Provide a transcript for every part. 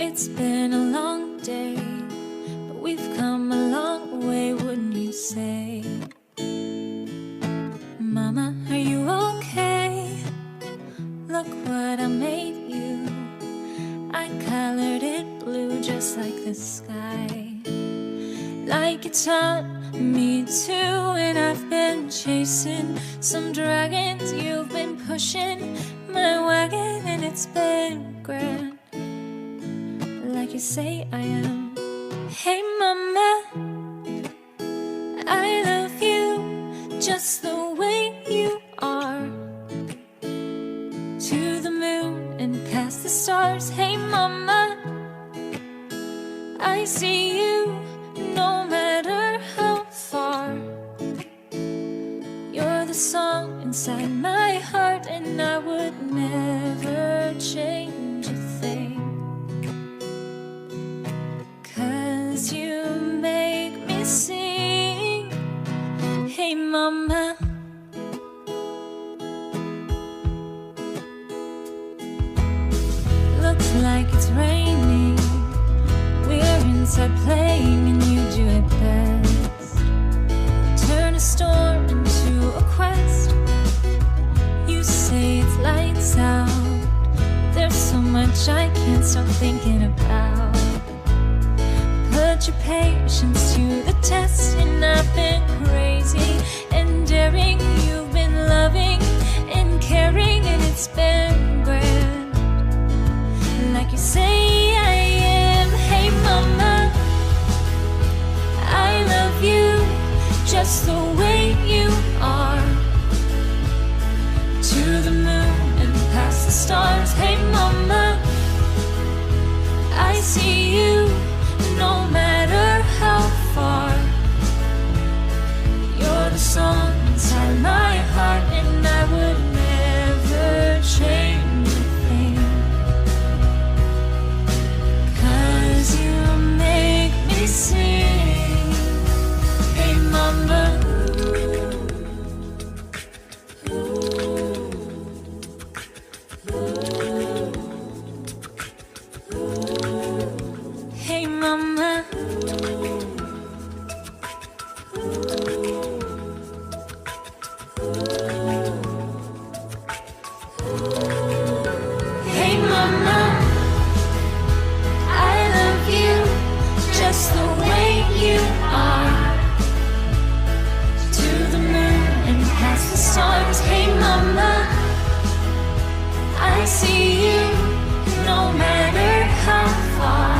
It's been a long day, but we've come a long way, wouldn't you say? Mama, are you okay? Look what I made you. I colored it blue just like the sky, like you taught me to. And I've been chasing some dragons, you've been pushing my wagon, and it's been grand, like you say I am. Hey mama, I love you just the way you are, to the moon and past the stars. Hey mama, I see you no matter how far. You're the song inside my heart, and I would never change a thing, 'cause you make me sing. Hey mama, looks like it's raining. We're inside playing, and you do it best. Turn a storm into a quest. You say it's lights out. There's so much I can't stop thinking about. Put your patience to the test, and I've been crazy and daring. You've been loving and caring, and it's been grand, like you say I am. Hey mama, I love you just the way you are, to the moon and past the stars. Hey mama, I see you no matter how far. You're the song inside my heart, and I would never change a thing, 'cause you make me sing. Hey mama, hey mama, hey mama, I love you just the way you are, to the moon and past the stars. Hey mama, I see you no matter how far.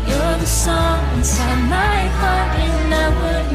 You're the song inside my heart, and I would